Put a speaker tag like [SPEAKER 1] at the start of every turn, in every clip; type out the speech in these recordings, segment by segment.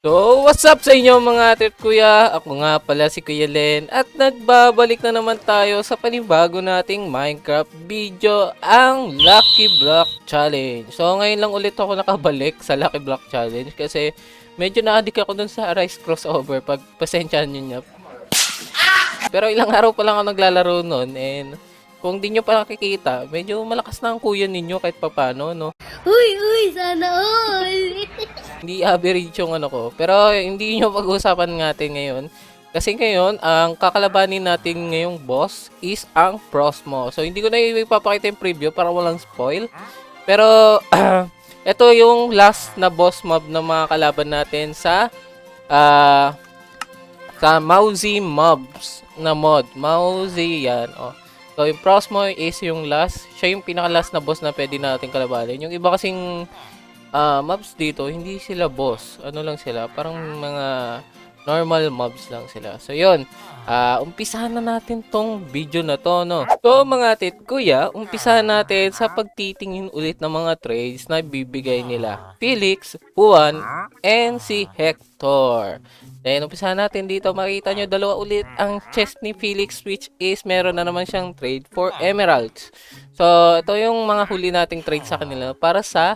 [SPEAKER 1] So, what's up sa inyo mga ate at kuya? Ako nga pala si Kuya Len at nagbabalik na naman tayo sa panibago nating Minecraft video, ang Lucky Block Challenge. So, ngayon lang ulit ako nakabalik sa Lucky Block Challenge kasi medyo na-addict ako dun sa Arise Crossover. Pagpasensyahan nyo niya. Pero ilang araw pa lang ako naglalaro nun and kung di nyo pa nakikita, medyo malakas na ang kuya ninyo kahit papano, no?
[SPEAKER 2] Uy, sana all!
[SPEAKER 1] Hindi average yung ano ko. Pero hindi nyo pag-uusapan natin ngayon. Kasi ngayon, ang kakalabanin natin ngayong boss is ang Prosmo. So, hindi ko na ipapakita yung preview para walang spoil. Pero, ito yung last na boss mob na mga kalaban natin sa Mauzi Mobs na mod. Mauzi yan. Oh. So, yung Prosmo is yung last. Siya yung pinaka-last na boss na pwede natin kalabanin. Yung iba kasing mobs dito, hindi sila boss. Ano lang sila? Parang mga normal mobs lang sila. So, yun. Umpisahan na natin tong video na to, no? So, mga tit kuya, umpisahan natin sa pagtitingin ulit ng mga trades na bibigay nila Felix, Juan, and si Hector. Then, umpisahan natin dito. Makita nyo, dalawa ulit ang chest ni Felix, which is meron na naman siyang trade for emeralds. So, ito yung mga huli nating trade sa kanila para sa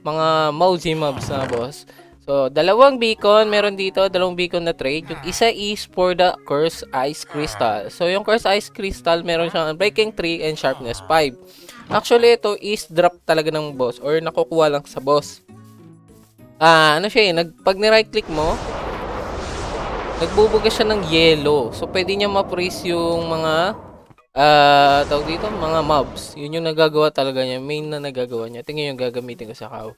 [SPEAKER 1] mga Mauzi mobs na boss. So, dalawang beacon, meron dito, dalawang beacon na trade. Yung isa is for the Curse Ice Crystal. So, yung Curse Ice Crystal, meron siyang Breaking 3 and Sharpness 5. Actually, ito is drop talaga ng boss or nakukuha lang sa boss. Ano siya pag ni-right click mo, nagbubuga siya ng yellow. So, pwede niya ma-freeze yung mga tawag dito, mga mobs. Yun yung nagagawa talaga niya. Main na nagagawa niya. Tingnan yung gagamitin ko sa cow.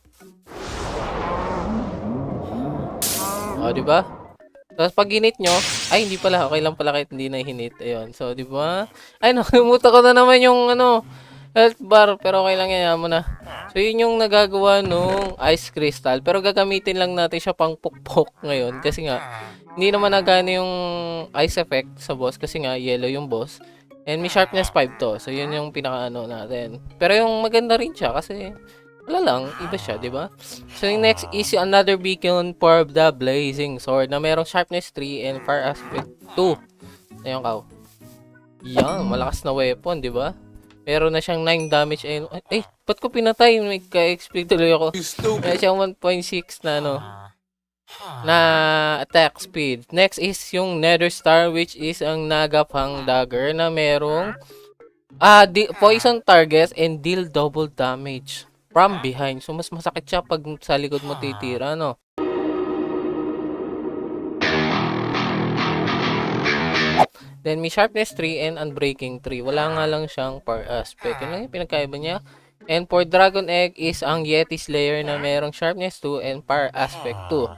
[SPEAKER 1] O, di ba? Tapos pag hinit nyo, ay hindi pala, okay lang pala kahit hindi na hinit. Ayun. So, di ba? Ay, nakalimutan ko na naman yung health bar, pero okay lang yan mo na. So, yun yung nagagawa nung ice crystal. Pero gagamitin lang natin siya pang pukpok ngayon kasi nga hindi naman nagana yung ice effect sa boss kasi nga yellow yung boss. And may sharpness 5 to. So, yun yung pinaka-ano natin. Pero yung maganda rin siya kasi wala lang, iba siya, di ba? So, yung next is another beacon for the blazing sword na merong sharpness 3 and fire aspect 2. Ayun, kaw. Yan, malakas na weapon, di ba? Meron na siyang 9 damage and ba't ko pinatay? May ka-expect tuloy ako. Meron siyang 1.6 na na attack speed. Next is yung Nether Star, which is ang Nagapang Dagger na merong poison targets and deal double damage from behind. So, mas masakit siya pag sa likod mo titira, no? Then, may Sharpness 3 and Unbreaking 3. Wala nga lang siyang Power Aspect. Yun lang yung pinagkaiba niya. And for Dragon Egg is ang Yeti Slayer na merong Sharpness 2 and Power Aspect 2.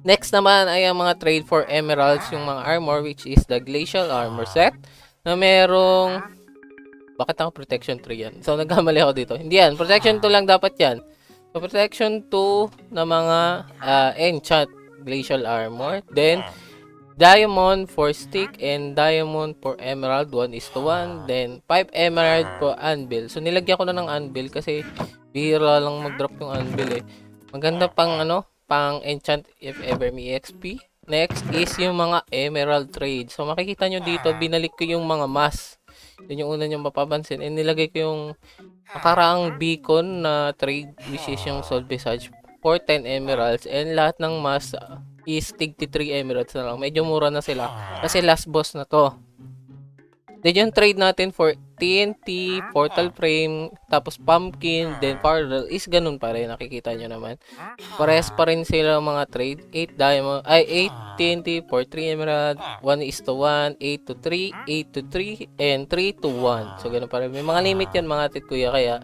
[SPEAKER 1] Next naman ay ang mga trade for emeralds, yung mga armor, which is the Glacial Armor Set na merong bakit ako protection 3 yan? So, nagkamali ako dito. Hindi yan. Protection 2 lang dapat yan. So, protection 2 na mga enchant glacial armor. Then, diamond for stick and diamond for emerald. 1:1. Then, 5 emerald for anvil. So, nilagyan ko na ng anvil kasi bihira lang mag-drop yung anvil eh. Maganda pang pang enchant if ever may XP. Next is yung mga emerald trade. So, makikita nyo dito, binalik ko yung mga mask. Yun yung una nyo mapapansin. And nilagay ko yung nakaraang beacon na trade, which is yung Soul Visage for 10 emeralds. And lahat ng mask is tig 3 emeralds na lang. Medyo mura na sila. Kasi last boss na to. Then yung trade natin for TNT, Portal Frame, tapos Pumpkin, then Portal is ganun pa rin. Nakikita nyo naman. Parehas pa rin sila mga trade. 8 diamond, 8 TNT for 3 emerald, 1:1, 8-3, 8-3, and 3-1. So ganun pa rin. May mga limit yan mga tit kuya, kaya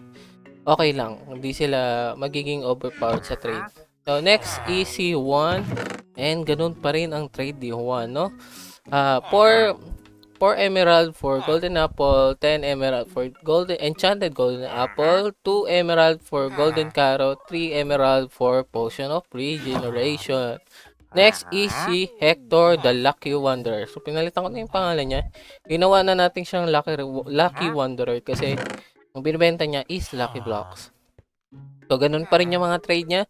[SPEAKER 1] okay lang. Hindi sila magiging overpowered sa trade. So next is si Juan. And ganun pa rin ang trade ni Juan, no? 4 emerald for golden apple, 10 emerald for enchanted golden apple, 2 emerald for golden carrot, 3 emerald for potion of regeneration. Next is si Hector the Lucky Wanderer. So, pinalitan ko na yung pangalan niya. Ginawa na natin siyang Lucky Wanderer kasi ang binibenta niya is Lucky Blocks. So, ganun pa rin yung mga trade niya.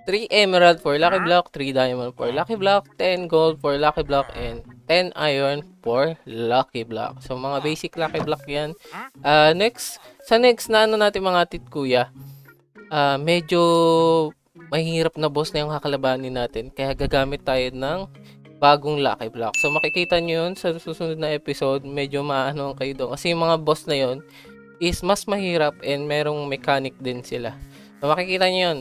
[SPEAKER 1] 3 emerald for lucky block, 3 diamond for lucky block, 10 gold for lucky block, and 10 iron for lucky block. So, mga basic lucky block yan. Sa next na ano natin mga titkuya, medyo mahirap na boss na yung kakalabanin natin. Kaya gagamit tayo ng bagong lucky block. So, makikita nyo yun sa susunod na episode. Medyo maano kayo doon. Kasi yung mga boss na yun is mas mahirap and merong mechanic din sila. So, makikita nyo yun.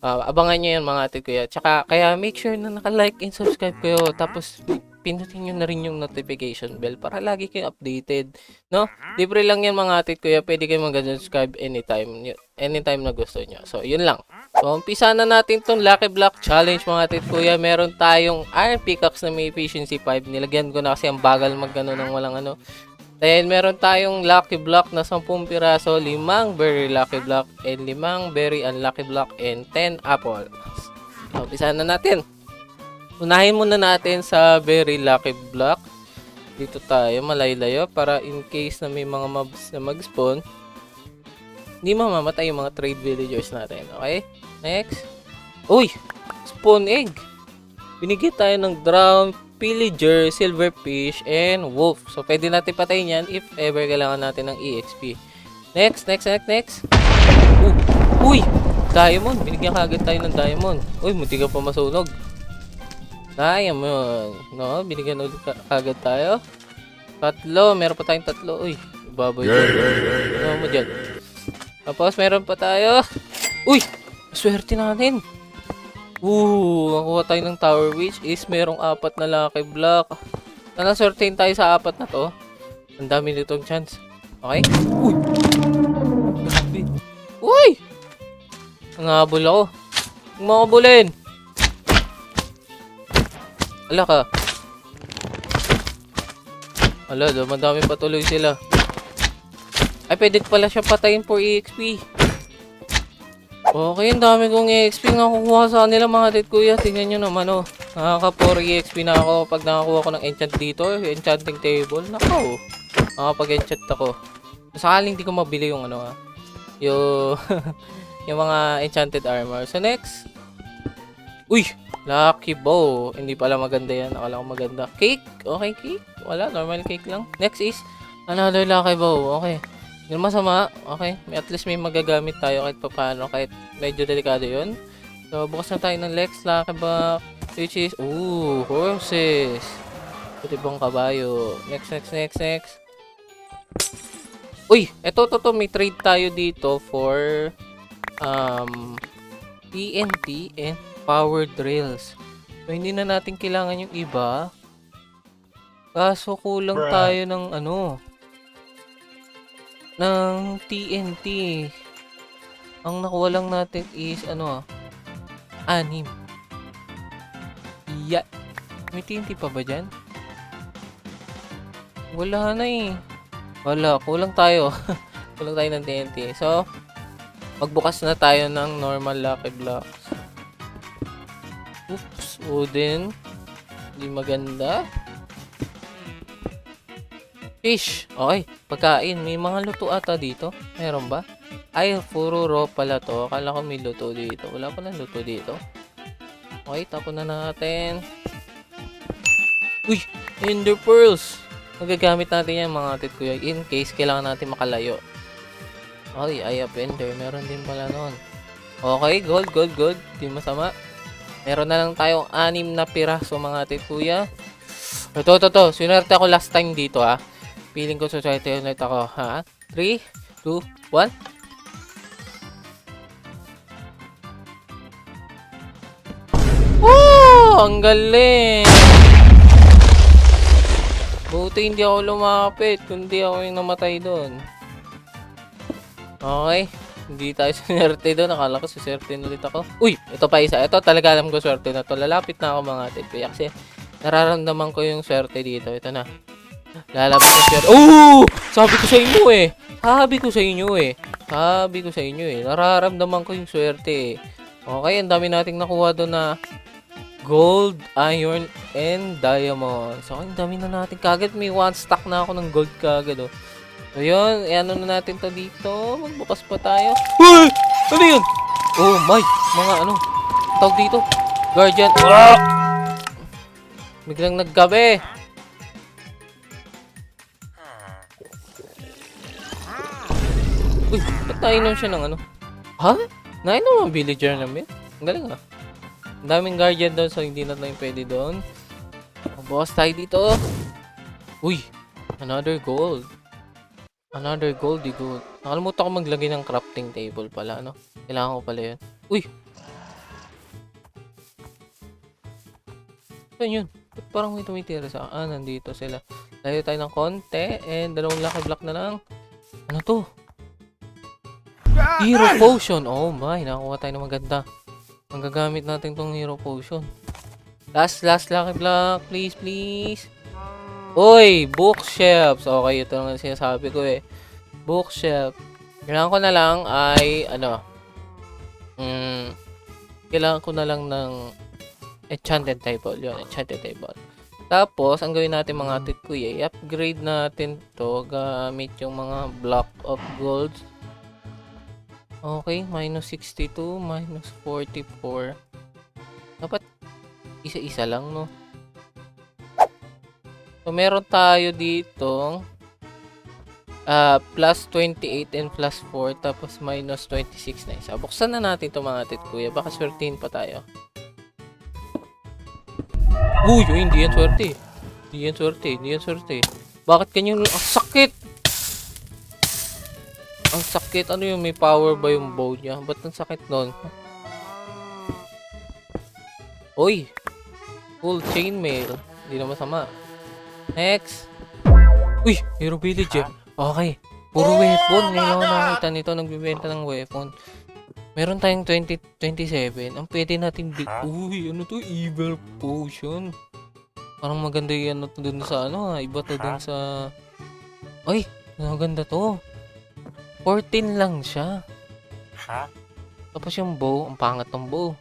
[SPEAKER 1] Abangan nyo yan mga ate kuya. Tsaka, kaya make sure na naka-like and subscribe kayo. Tapos, pinutin nyo na rin yung notification bell para lagi kayo updated. No? Libre lang yan mga ate kuya. Pwede kayo mag-subscribe anytime. Anytime na gusto nyo. So, yun lang. So, umpisa na natin tong Lucky Block Challenge mga ate kuya. Meron tayong Iron Pickaxe na may efficiency 5. Nilagyan ko na kasi ang bagal mag-ano ng walang ano. Then, meron tayong Lucky Block na 10 piraso, 5 Berry Lucky Block, and 5 Berry Unlucky Block, and 10 Apple. So, umpisa na natin. Unahin muna natin sa Berry Lucky Block. Dito tayo, malaylayo, para in case na may mga mobs na mag-spawn, hindi mamamatay yung mga trade villagers natin. Okay? Next. Uy! Spawn egg! Binigyan tayo ng drown, pillager, silverfish, and wolf. So, pwede natin patayin yan if ever kailangan natin ng EXP. Next. Uy! Diamond. Binigyan kagad tayo ng diamond. Uy, munti ka pa masunog. Diamond. No, binigyan ulit kagad tayo. 3. Meron pa tayong 3. Uy, baboy dyan. Ano mo dyan? Tapos, meron pa tayo. Uy! Swerte natin. Nakuha tayo ng tower which is merong 4 na lucky block. Naswertein tayo sa 4 na to. Ang dami nitong chance. Okay? Uy! Grabe. Uy! Nangabol ako. Huwag mo kabulin. Ala ka. Ala, madami patuloy sila. Ay, pwede pala siya patayin for EXP. Okay, ang dami kong EXP nga kukuha sa kanila mga tit kuya. Tingnan nyo naman oh. Nakaka 4 EXP na ako pag nakakuha ko ng enchant dito. Enchanting table. Nako. Nakapag-enchant ako. Sakaling di ko mabili yung ano yung, yung mga enchanted armor. So next. Uy! Lucky bow. Hindi pala maganda yan. Akala ko maganda. Cake? Okay, cake? Wala. Normal cake lang. Next is another lucky bow. Okay. Yung masama, okay. At least may magagamit tayo kahit papaano. Kahit medyo delikado yun. So, bukas na tayo ng Lex Lucky Block. Which is, horses. Ito ibang kabayo. Next. Uy, eto, may trade tayo dito for TNT and power drills. So, hindi na natin kailangan yung iba. Kaso kulang tayo ng ng TNT. Ang nakuha lang natin is 6. Yeah. May TNT pa ba dyan? Wala na eh. Wala. Kulang tayo. Kulang tayo ng TNT. So, magbukas na tayo ng normal lucky blocks. Oops. Wooden. Hindi maganda. Fish. Okay. Pagkain. May mga luto ata dito. Meron ba? Ay, puro raw pala to. Akala ko may luto dito. Wala pa lang luto dito. Okay. Tapon na natin. Uy! Ender pearls. Magagamit natin yan mga tit kuya. In case kailangan natin makalayo. Okay. Eye of ender. Meron din pala nun. Okay. Gold. Di masama. Meron na lang tayong 6 na piraso mga tit kuya. Ito. Sinwerte ako last time dito ha. Feeling ko society ulit ako, ha? 3, 2, 1. Oh! Ang galing! Buti hindi ako lumapit, kundi ako yung namatay doon. Okay. Hindi tayo sinerte doon. Akala ko suswerte ulit ako. Uy! Ito pa isa. Ito talaga alam ko swerte na to. Lalapit na ako mga tit. Kasi nararamdaman ko yung swerte dito. Ito na. Lalabas na siya. Oh! Sabi ko sa inyo eh. Nararamdaman ko yung swerte eh. Okay, ang dami nating nakuha doon na gold, iron, and diamond. So, ang dami na natin. Kagad may 1 stack na ako ng gold kagad oh. So, yun. Ano na natin to dito. Magbukas pa tayo. Uy! Ano yun? Oh my! Mga tawag dito? Guardian. Biglang naggabi. Uy, ba't nainom siya ng ano? Ha? Nainom ang villager namin? Ang galing ah. Ang daming guardian doon so hindi na tayo pwede doon. Boss tayo dito. Uy, another gold. Another goldy gold. Nakalimutan ko maglagay ng crafting table pala, ano? Kailangan ko pala yun. Uy! Saan yun? Ba't parang may tumitira sa akin? Nandito sila. Layo tayo ng konti and dalawang lucky block na lang. Ano to? Hero potion! Oh my, nakakuha tayo ng maganda. Ang gagamit natin tong hero potion. Last lucky block. Please, please. Uy! Bookshelves! Okay, ito lang ang sinasabi ko eh. Bookshelf. Kailangan ko na lang ay, ano, kailangan ko na lang ng enchanted table. Yun, enchanted table. Tapos, ang gawin natin mga atit kuya, i-upgrade natin to gamit yung mga block of gold. Okay, minus 62, minus 44. Dapat isa-isa lang, no? So, meron tayo dito plus 28 and plus 4, tapos minus 26 na isa. Buksan na natin ito mga atit kuya. Baka swertihin pa tayo. Uy, hindi yan swerte. Hindi yan swerte, hindi yan swerte. Bakit ganyan? Ang sakit! Ang sakit. Ano yung may power ba yung bow niya? Ba't ang sakit nun? Uy! Full chainmail. Hindi na masama. Next! Uy! Hero villager. Okay. Puro weapon. Ngayon ako nakakita nito. Nagbibenta ng weapon. Meron tayong 27. Ang pwede natin uy, ano to? Evil potion. Parang maganda yan dun sa ano ha. Iba to dun sa... Ay! Maganda to. 14 lang siya. Tapos yung bow. Ang pangat ng bow.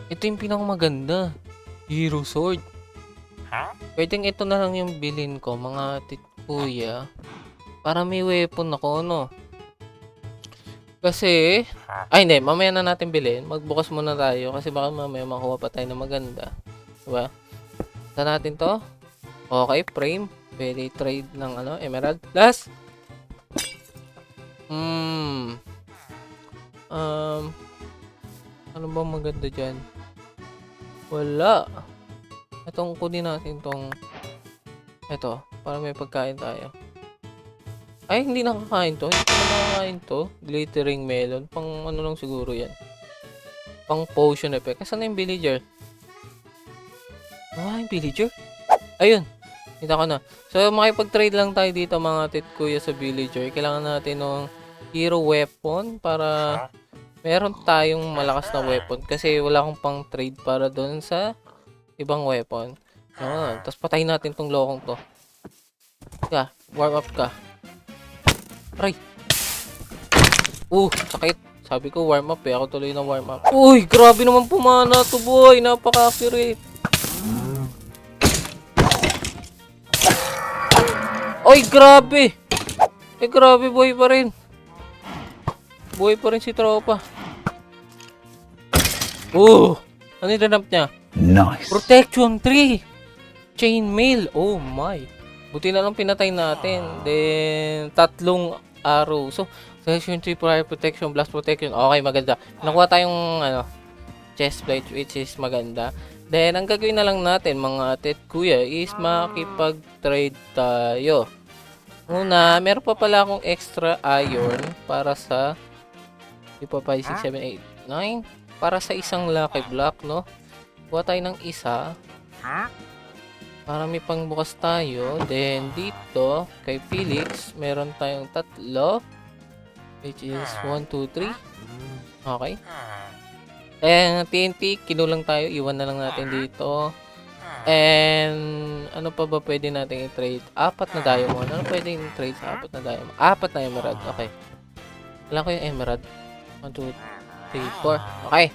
[SPEAKER 1] Ito yung pinakamaganda. Hero sword. Pwedeng ito na lang yung bilhin ko, mga titkuya. Para may weapon ako, no? Kasi, ay hindi, mamaya na natin bilhin. Magbukas muna tayo kasi baka mamaya makuha pa tayo na maganda. Diba? Saan natin to? Okay, frame. Pwede trade ng ano, emerald. Last! Ano ba maganda dyan? Wala. Itong kunin natin tong ito, para may pagkain tayo. Ay, hindi nakakain to. Hindi ko nakakain to. Glittering melon. Pang ano lang siguro yan. Pang potion effect. Saan na yung villager? Ah, yung villager? Ayun. Kita ko na. So, makipag-trade lang tayo dito mga titkuya sa villager. Kailangan natin ng hero weapon para meron tayong malakas na weapon. Kasi wala akong pang trade para doon sa ibang weapon. Yun. Tapos patayin natin tong lokong to. Ka, warm up ka. Aray! Sakit. Sabi ko warm up eh. Ako tuloy na warm up. Uy! Grabe naman pumana to boy. Napaka-accurate. Uy! Grabe! Grabe boy pa rin. Buhay pa rin si tropa. Ano yung ranap niya?
[SPEAKER 3] Nice.
[SPEAKER 1] Protection 3. Chainmail. Oh my. Buti na lang pinatay natin. Then, 3 arrow. So, Session 3 prior protection, blast protection. Okay, maganda. Nakuha tayong ano, chest plate which is maganda. Then, ang gagawin na lang natin mga tet kuya is makipag-trade tayo. Una, meron pa pala akong extra iron para sa 5, 6, 7, 8, 9. Para sa isang lucky block, no? Kuha tayo ng isa. Para may pangbukas tayo. Then, dito, kay Felix, meron tayong 3. Which is 1, 2, 3. Okay. And, TNT, kinulang tayo. Iwan na lang natin dito. And, ano pa ba pwede natin i-trade? 4 na diamond. Ano pwede i-trade sa 4 na diamond? 4 na emerald. Okay. Kailangan ko yung emerald. 1, 2, 3, 4. Okay.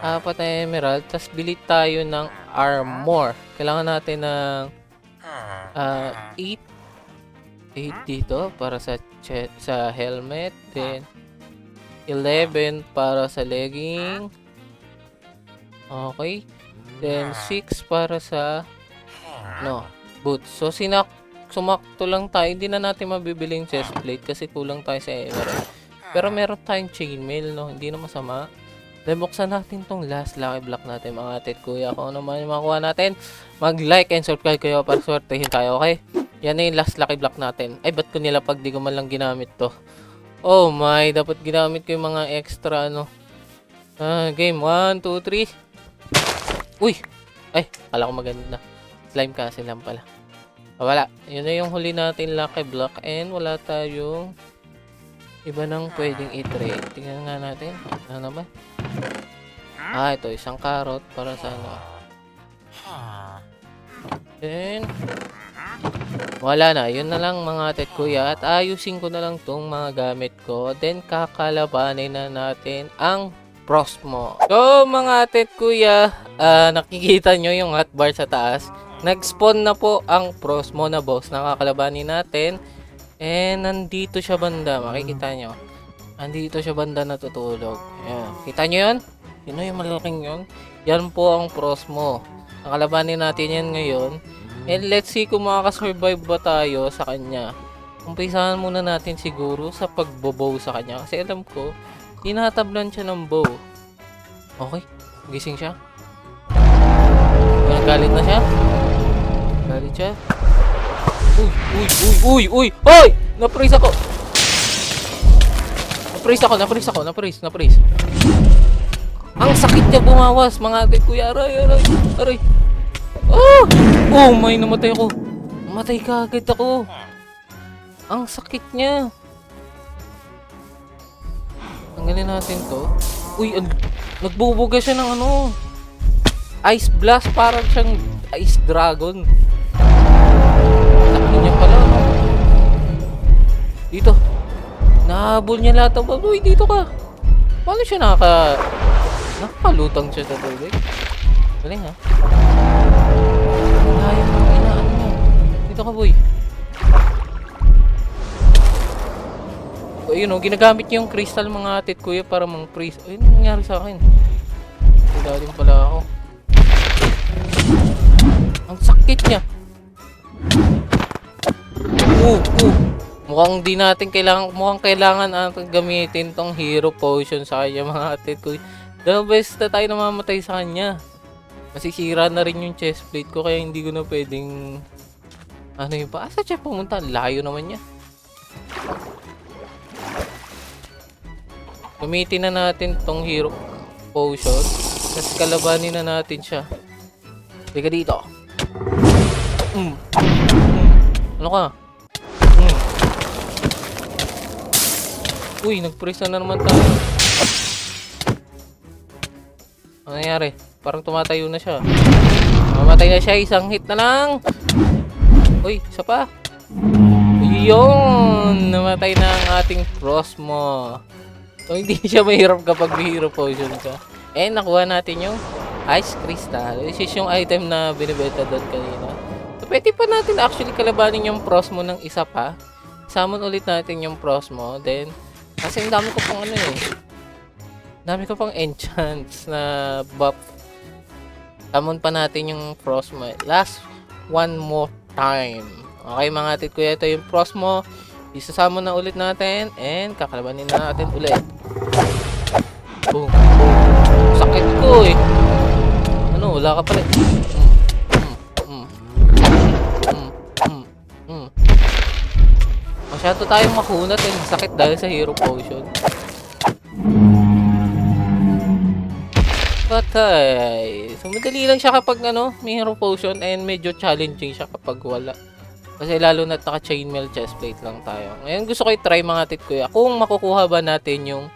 [SPEAKER 1] 4 na emerald. Tapos, bili tayo ng armor. Kailangan natin ng 8. 8 dito para sa helmet. Then, 11 para sa legging. Okay. Then 6 para sa boots. So sumakto lang tayo. Hindi na natin mabibili yung chest plate kasi kulang tayo sa emerald. Pero meron tayong chainmail, no? Hindi na masama. Then buksan natin tong last lucky block natin, mga ate at kuya. Kung ano man yung makuha natin, mag-like and subscribe kayo para swertehin tayo, okay? Yan na yung last lucky block natin. Ay, ba't ko nilapag? Di ko man lang ginamit to. Oh my, dapat ginamit ko yung mga extra, game, 1, 2, 3. Uy! Ay, kala ko maganda. Slime kasi lang pala. Wala. Yun na yung huli natin lucky block and wala tayong iba nang pwedeng i-trade. Tingnan nga natin. Ano naman? Ito. Isang carrot para sa Then, wala na. Yun na lang mga ate at kuya. At ayusin ko na lang tong mga gamit ko. Then, kakalabanin na natin ang Frostmoth. So, mga ate at kuya, nakikita nyo yung hotbar sa taas. Nag-spawn na po ang Frostmoth na boss na kakalabanin natin. And, nandito siya banda. Makikita nyo. Nandito siya banda natutulog. Ayan. Kita nyo yun? Sino yung malaking yun? Yan po ang Frostmoth. Nakalabanin natin yan ngayon. And let's see kung makakasurvive ba tayo sa kanya. Umpisahan muna natin siguro sa pagbobow sa kanya. Kasi alam ko, tinatablan siya ng bow. Okay, gising siya. Galit na siya. Galit siya. Uy! Na-freeze ako! Na-freeze. Ang sakit niya bumawas, mga ate kuya. Aray. Oh my, namatay ako. Namatay ka agad ako. Ang sakit niya. Tanggalin natin to. Uy, nagbubuga siya ng Ice Blast, parang siyang Ice Dragon. Sakit niya pala. Dito. Nahabol niya lahat ng baboy. Dito ka. Paano siya nakakalutang siya sa tubig? Galing ha. Ayaw mo inaano niya. Dito ka boy. Ayun ginagamit niya yung crystal mga ate at kuya para mang-freeze. Ayun ang nangyari sa akin. Dalim pala ako. Ang sakit niya. Mukhang kailangan natin gamitin tong hero potion sa kanya mga ate at kuya. Dalawang beses na tayo namamatay sa kanya. Masisira na rin yung chest plate ko kaya hindi ko na pwedeng yung paasa siya pumunta. Layo naman niya. Gamitin na natin tong hero potion. Tapos kalabanin na natin siya. Teka dito. Ano ka? Uy, nag-freeze na naman tayo. Ano nangyari? Parang tumatayo na siya. Mamatay na siya. Isang hit na lang. Uy, isa pa. Yun! Namatay na ang ating Frostmoth. So, hindi siya mahirap kapag may hero potion ka. And, nakuha natin yung Ice Crystal. This is yung item na binibenta doon kanina. So, pwede pa natin actually kalabanin yung Frostmoth ng isa pa. Summon ulit natin yung Frostmoth. Then, kasi ang dami ko pang dami ko pang enchants na buff. Summon pa natin yung Frostmoth. Last one more time. Okay mga atit kuya, ito yung Frostmoth. Isasama na ulit natin and kakalabanin na natin ulit. Boom. Sakit ko eh. Wala ka pala. Masyado tayong makunat and sakit dahil sa hero potion. Patay. So madali lang siya kapag may hero potion and medyo challenging siya kapag wala. Kasi lalo na naka chainmail chestplate lang tayo. Ngayon gusto ko i-try mga tit kuya. Kung makukuha ba natin yung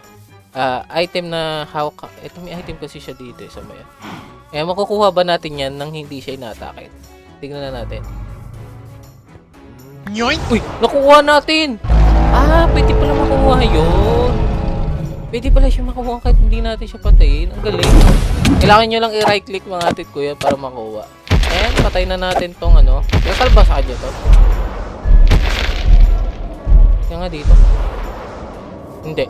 [SPEAKER 1] item na hawak. Ito may item kasi siya dito sa maya. Kaya makukuha ba natin yan nang hindi siya inaatake? Tignan na natin. Uy! Nakuha natin! Pwede pala makuha yun. Pwede pala siya makuha kahit hindi natin siya patayin. Ang galing. Kailangan nyo lang i-right click mga tit kuya para makuha. And patay na natin tong Kasal ba sa kanya to? Kaya nga dito. Hindi.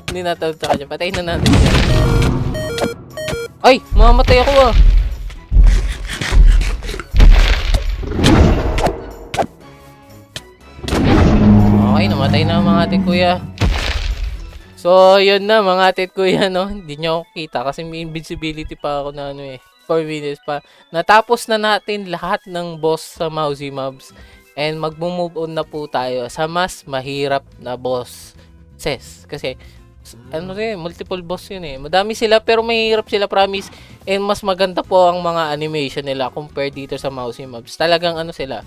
[SPEAKER 1] Hindi natin sa kanya. Patay na natin. Ay! Mamamatay ako ah! Okay, namatay na ang mga ating kuya. So, yun na mga atit kuya, no? Hindi nyo ako kita kasi may invincibility pa ako na ano eh. 4 minutes pa. Natapos na natin lahat ng boss sa Mousy Mobs. And mag-move on na po tayo sa mas mahirap na bosses. Kasi, ano rin, multiple boss yun eh. Madami sila pero mahirap sila, promise. And mas maganda po ang mga animation nila compared dito sa Mousy Mobs. Talagang ano sila,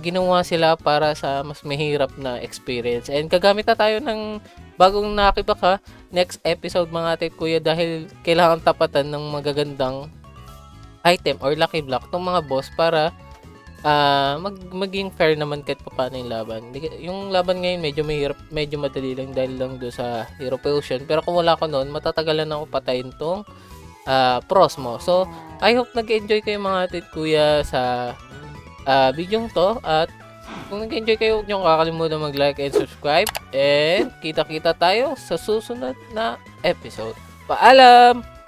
[SPEAKER 1] ginawa sila para sa mas mahirap na experience. And gagamit na tayo ng bagong nakakibaka next episode mga atit kuya dahil kailangan tapatan ng magagandang item or lucky block ng mga boss para maging fair naman kahit paano yung laban. Yung laban ngayon medyo mahirap, medyo madali lang dahil lang do sa Hero Potion. Pero kung wala ko noon, matatagalan ako patayin tong Prosmo. So, I hope nag-enjoy kayo mga atit kuya sa video to at kung nag-enjoy kayo, huwag nyo kakalimutan mag-like and subscribe. And kita-kita tayo sa susunod na episode. Paalam!